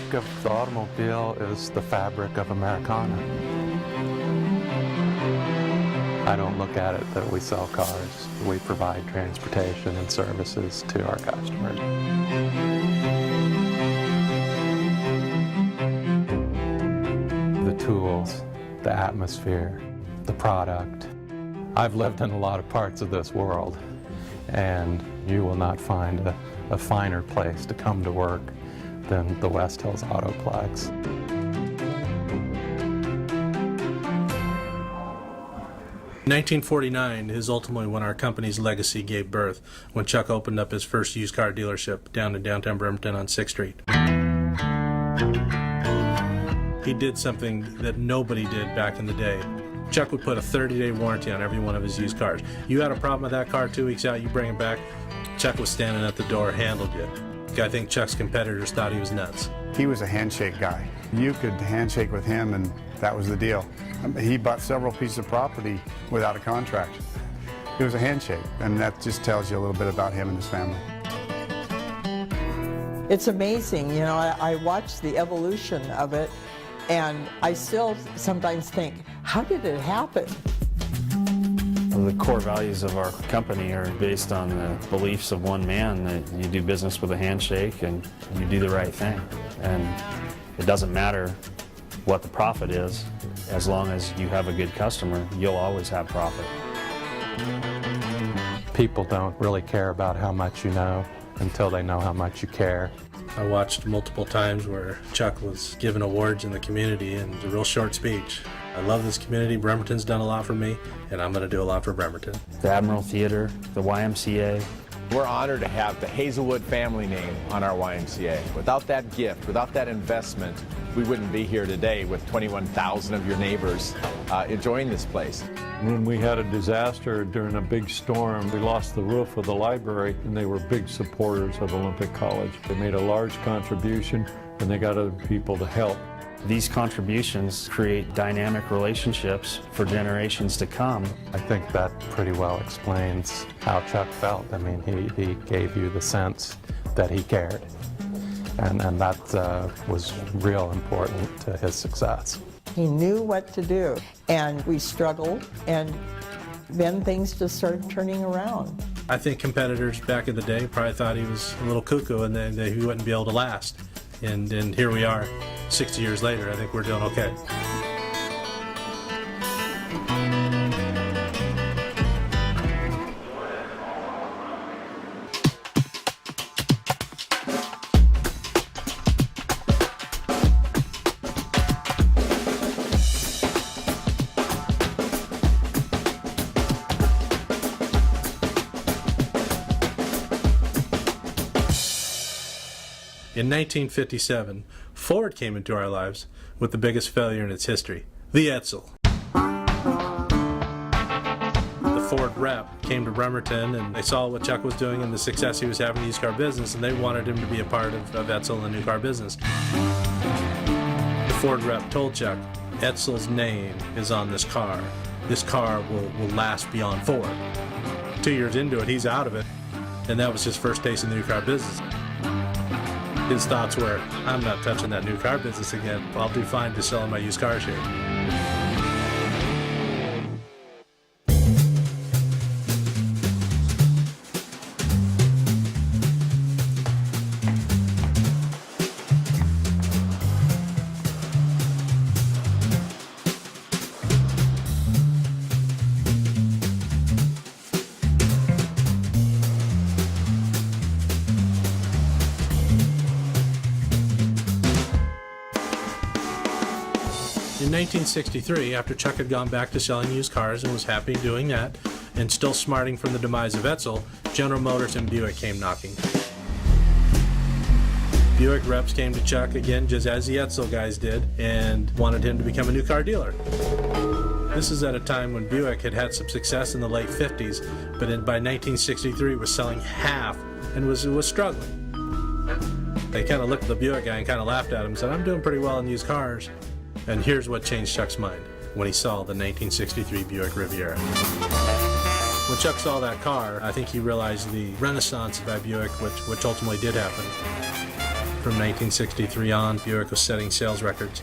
fabric of the automobile is the fabric of Americana. I don't look at it that we sell cars. We provide transportation and services to our customers. The tools, the atmosphere, the product. I've lived in a lot of parts of this world, and you will not find a finer place to come to work than the West Hills Autoplex. 1949 is ultimately when our company's legacy gave birth, when Chuck opened up his first used car dealership down in downtown Bremerton on 6th Street. He did something that nobody did back in the day. Chuck would put a 30-day warranty on every one of his used cars. You had a problem with that car 2 weeks out, you bring it back, Chuck was standing at the door, handled you. I think Chuck's competitors thought he was nuts. He was a handshake guy. You could handshake with him and that was the deal. He bought several pieces of property without a contract. It was a handshake, and that just tells you a little bit about him and his family. It's amazing, you know, I watch the evolution of it, and I still sometimes think, how did it happen? The core values of our company are based on the beliefs of one man, that you do business with a handshake and you do the right thing. And it doesn't matter what the profit is, as long as you have a good customer, you'll always have profit. People don't really care about how much you know until they know how much you care. I watched multiple times where Chuck was given awards in the community, and it was a real short speech. I love this community. Bremerton's done a lot for me, and I'm going to do a lot for Bremerton. The Admiral Theater, the YMCA. We're honored to have the Haselwood family name on our YMCA. Without that gift, without that investment, we wouldn't be here today with 21,000 of your neighbors enjoying this place. When we had a disaster during a big storm, we lost the roof of the library, and they were big supporters of Olympic College. They made a large contribution, and they got other people to help. These contributions create dynamic relationships for generations to come. I think that pretty well explains how Chuck felt. I mean, he gave you the sense that he cared, and that was real important to his success. He knew what to do, and we struggled, and then things just started turning around. I think competitors back in the day probably thought he was a little cuckoo and that he wouldn't be able to last. And here we are, 60 years later. I think we're doing okay. In 1957, Ford came into our lives with the biggest failure in its history, the Edsel. The Ford rep came to Bremerton, and they saw what Chuck was doing and the success he was having in the used car business, and they wanted him to be a part of Edsel and the new car business. The Ford rep told Chuck, Edsel's name is on this car. This car will last beyond Ford. 2 years into it, he's out of it, and that was his first taste in the new car business. His thoughts were, I'm not touching that new car business again. I'll do fine to selling my used car shape. In 1963, after Chuck had gone back to selling used cars and was happy doing that, and still smarting from the demise of Edsel, General Motors and Buick came knocking. Buick reps came to Chuck again, just as the Edsel guys did, and wanted him to become a new car dealer. This is at a time when Buick had some success in the late 50s, but by 1963 was selling half and was struggling. They kind of looked at the Buick guy and kind of laughed at him and said, I'm doing pretty well in used cars. And here's what changed Chuck's mind when he saw the 1963 Buick Riviera. When Chuck saw that car, I think he realized the renaissance by Buick, which ultimately did happen. From 1963 on, Buick was setting sales records.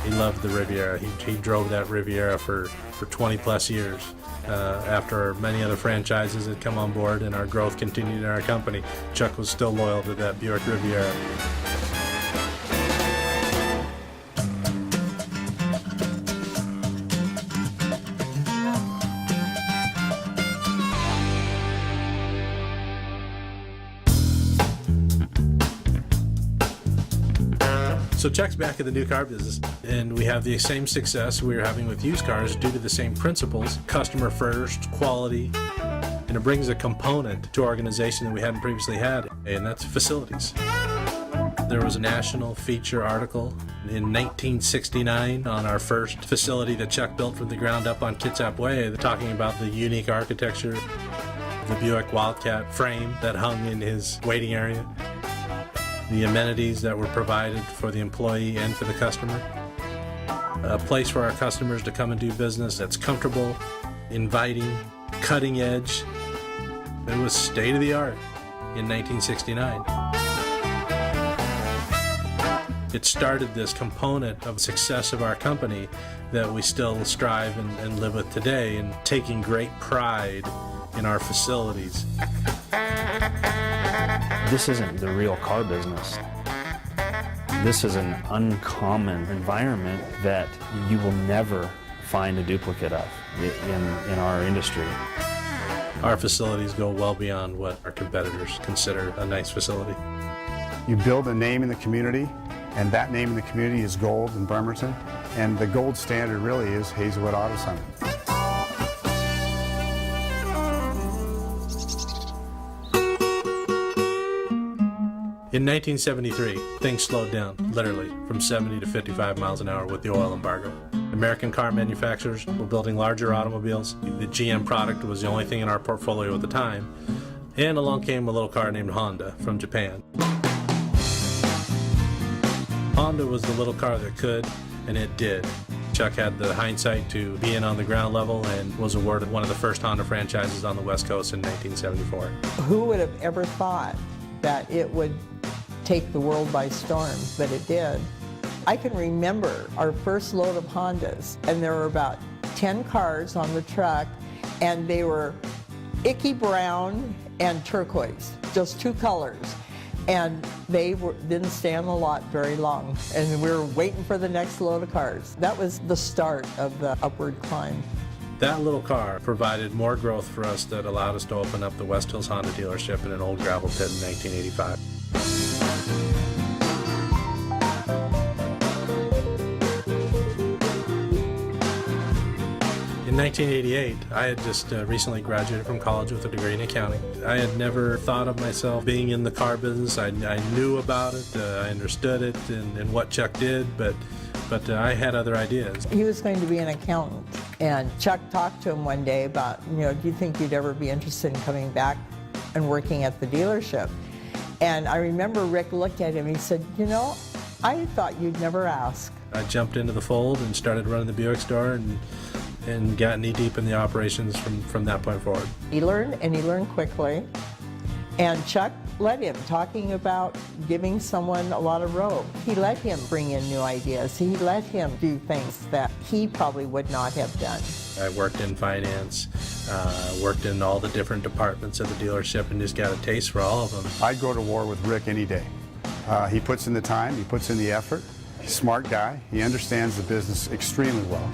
He loved the Riviera. He drove that Riviera for 20 plus years. After many other franchises had come on board and our growth continued in our company, Chuck was still loyal to that Buick Riviera. So Chuck's back in the new car business, and we have the same success we were having with used cars due to the same principles: customer first, quality, and it brings a component to our organization that we hadn't previously had, and that's facilities. There was a national feature article in 1969 on our first facility that Chuck built from the ground up on Kitsap Way, talking about the unique architecture, the Buick Wildcat frame that hung in his waiting area, the amenities that were provided for the employee and for the customer. A place for our customers to come and do business that's comfortable, inviting, cutting edge. It was state of the art in 1969. It started this component of success of our company that we still strive and live with today, and taking great pride in our facilities. This isn't the real car business. This is an uncommon environment that you will never find a duplicate of in our industry. Our facilities go well beyond what our competitors consider a nice facility. You build a name in the community, and that name in the community is gold in Bremerton, and the gold standard really is Haselwood Auto Center. In 1973, things slowed down, literally, from 70 to 55 miles an hour with the oil embargo. American car manufacturers were building larger automobiles. The GM product was the only thing in our portfolio at the time. And along came a little car named Honda from Japan. Honda was the little car that could, and it did. Chuck had the hindsight to be in on the ground level and was awarded one of the first Honda franchises on the West Coast in 1974. Who would have ever thought that it would take the world by storm, but it did. I can remember our first load of Hondas, and there were about 10 cars on the truck, and they were icky brown and turquoise, just two colors. And they didn't stay on the lot very long, and we were waiting for the next load of cars. That was the start of the upward climb. That little car provided more growth for us that allowed us to open up the West Hills Honda dealership in an old gravel pit in 1985. In 1988, I had just recently graduated from college with a degree in accounting. I had never thought of myself being in the car business. I knew about it, I understood it and what Chuck did, but I had other ideas. He was going to be an accountant, and Chuck talked to him one day about, do you think you'd ever be interested in coming back and working at the dealership? And I remember Rick looked at him and he said, I thought you'd never ask. I jumped into the fold and started running the Buick store and got knee-deep in the operations from that point forward. He learned, and he learned quickly. And Chuck let him, talking about giving someone a lot of rope. He let him bring in new ideas. He let him do things that he probably would not have done. I worked in finance, worked in all the different departments of the dealership, and just got a taste for all of them. I'd go to war with Rick any day. He puts in the time, he puts in the effort. He's a smart guy. He understands the business extremely well.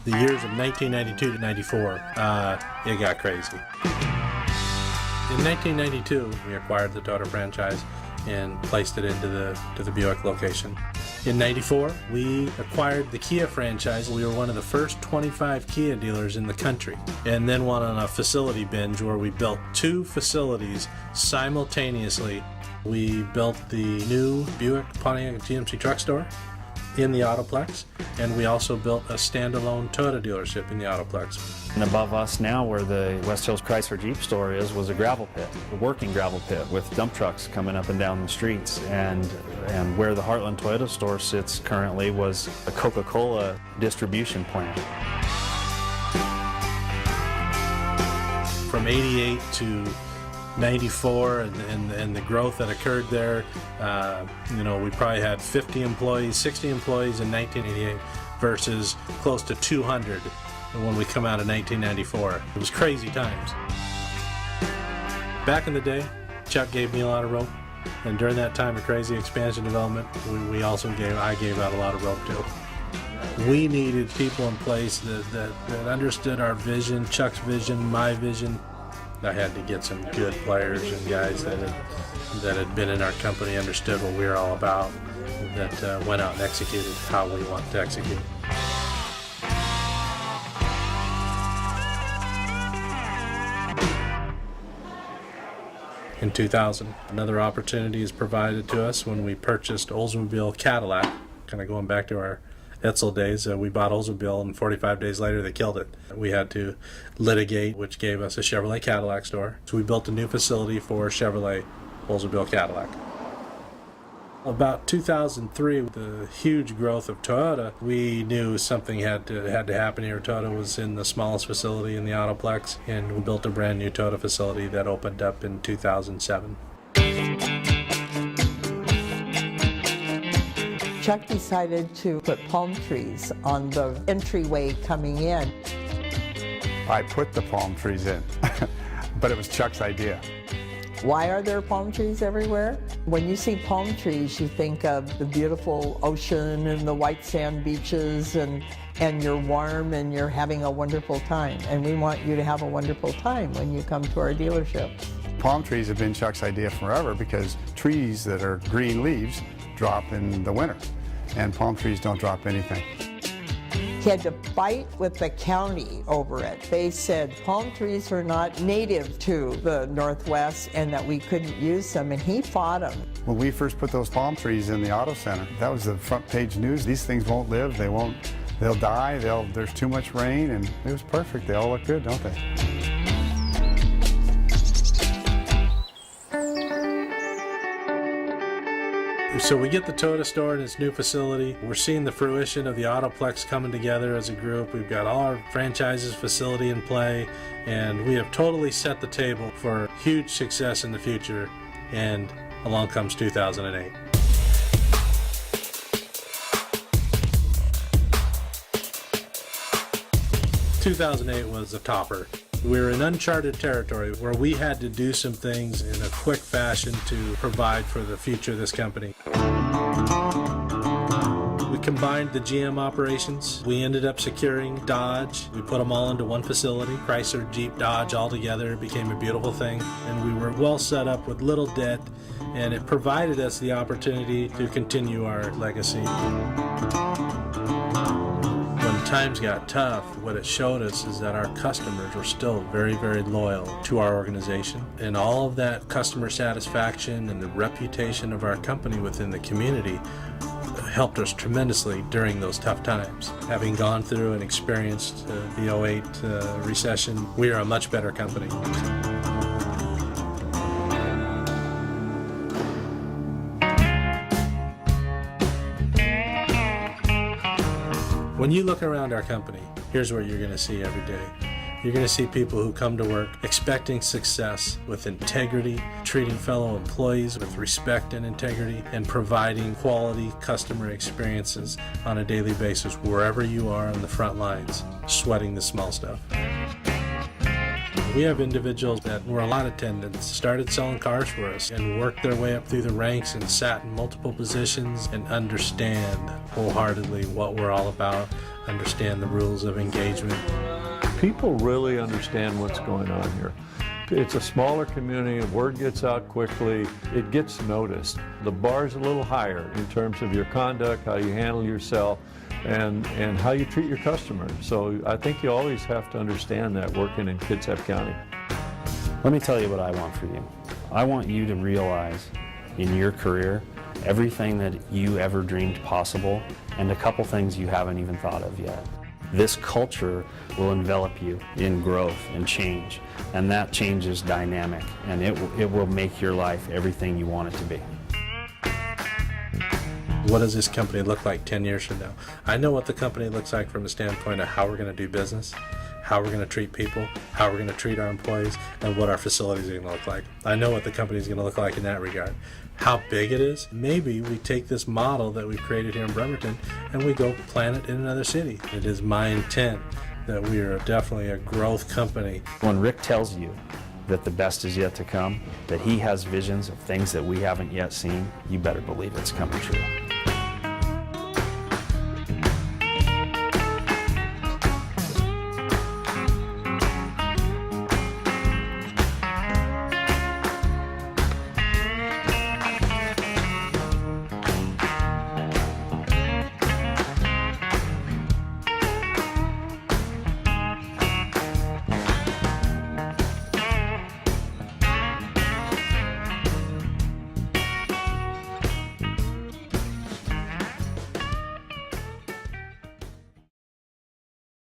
The years of 1992 to 94, it got crazy. In 1992, we acquired the Toyota franchise and placed it into the Buick location. In 94, we acquired the Kia franchise. We were one of the first 25 Kia dealers in the country, and then went on a facility binge where we built 2 facilities simultaneously. We built the new Buick Pontiac GMC truck store, in the Autoplex, and we also built a standalone Toyota dealership in the Autoplex. And above us now, where the West Hills Chrysler Jeep store is, was a gravel pit, a working gravel pit with dump trucks coming up and down the streets. And where the Heartland Toyota store sits currently was a Coca-Cola distribution plant. From 88 to 94 and the growth that occurred there, we probably had 50 employees, 60 employees in 1988 versus close to 200 when we come out of 1994. It was crazy times. Back in the day, Chuck gave me a lot of rope, and during that time of crazy expansion development, I gave out a lot of rope too. We needed people in place that understood our vision, Chuck's vision, my vision. I had to get some good players and guys that had been in our company, understood what we were all about, that went out and executed how we wanted to execute. In 2000, another opportunity is provided to us when we purchased Oldsmobile Cadillac, kind of going back to our Etzel days. We bought Oldsmobile, and 45 days later they killed it. We had to litigate, which gave us a Chevrolet Cadillac store. So we built a new facility for Chevrolet Oldsmobile Cadillac. About 2003, with the huge growth of Toyota, we knew something had to happen here. Toyota was in the smallest facility in the Autoplex, and we built a brand new Toyota facility that opened up in 2007. Chuck decided to put palm trees on the entryway coming in. I put the palm trees in, but it was Chuck's idea. Why are there palm trees everywhere? When you see palm trees, you think of the beautiful ocean and the white sand beaches, and you're warm and you're having a wonderful time. And we want you to have a wonderful time when you come to our dealership. Palm trees have been Chuck's idea forever because trees that are green leaves drop in the winter, and palm trees don't drop anything. He had to fight with the county over it. They said palm trees were not native to the Northwest and that we couldn't use them, and he fought them. When we first put those palm trees in the auto center, that was the front page news. These things won't live, they'll die, there's too much rain, and it was perfect. They all look good, don't they? So we get the Toyota store in its new facility. We're seeing the fruition of the Autoplex coming together as a group. We've got all our franchises facility in play, and we have totally set the table for huge success in the future. And along comes 2008. "2008 was a topper. We were in uncharted territory where we had to do some things in a quick fashion to provide for the future of this company. We combined the GM operations. We ended up securing Dodge. We put them all into one facility. Chrysler, Jeep, Dodge all together. It became a beautiful thing. And we were well set up with little debt, and it provided us the opportunity to continue our legacy. When times got tough, what it showed us is that our customers were still very, very loyal to our organization. And all of that customer satisfaction and the reputation of our company within the community helped us tremendously during those tough times. Having gone through and experienced the 08 recession, we are a much better company. When you look around our company, here's what you're going to see every day. You're going to see people who come to work expecting success with integrity, treating fellow employees with respect and integrity, and providing quality customer experiences on a daily basis wherever you are on the front lines, sweating the small stuff. We have individuals that were lot attendants, started selling cars for us, and worked their way up through the ranks and sat in multiple positions and understand wholeheartedly what we're all about, understand the rules of engagement. People really understand what's going on here. It's a smaller community, word gets out quickly, it gets noticed. The bar's a little higher in terms of your conduct, how you handle yourself, and how you treat your customers. So I think you always have to understand that working in Kitsap County. Let me tell you what I want for you. I want you to realize in your career everything that you ever dreamed possible, and a couple things you haven't even thought of yet. This culture will envelop you in growth and change, and that change is dynamic, and it will make your life everything you want it to be. What does this company look like 10 years from now? I know what the company looks like from the standpoint of how we're going to do business, how we're going to treat people, how we're going to treat our employees, and what our facilities are going to look like. I know what the company is going to look like in that regard. How big it is, maybe we take this model that we've created here in Bremerton and we go plant it in another city. It is my intent that we are definitely a growth company. When Rick tells you that the best is yet to come, that he has visions of things that we haven't yet seen, you better believe it's coming true.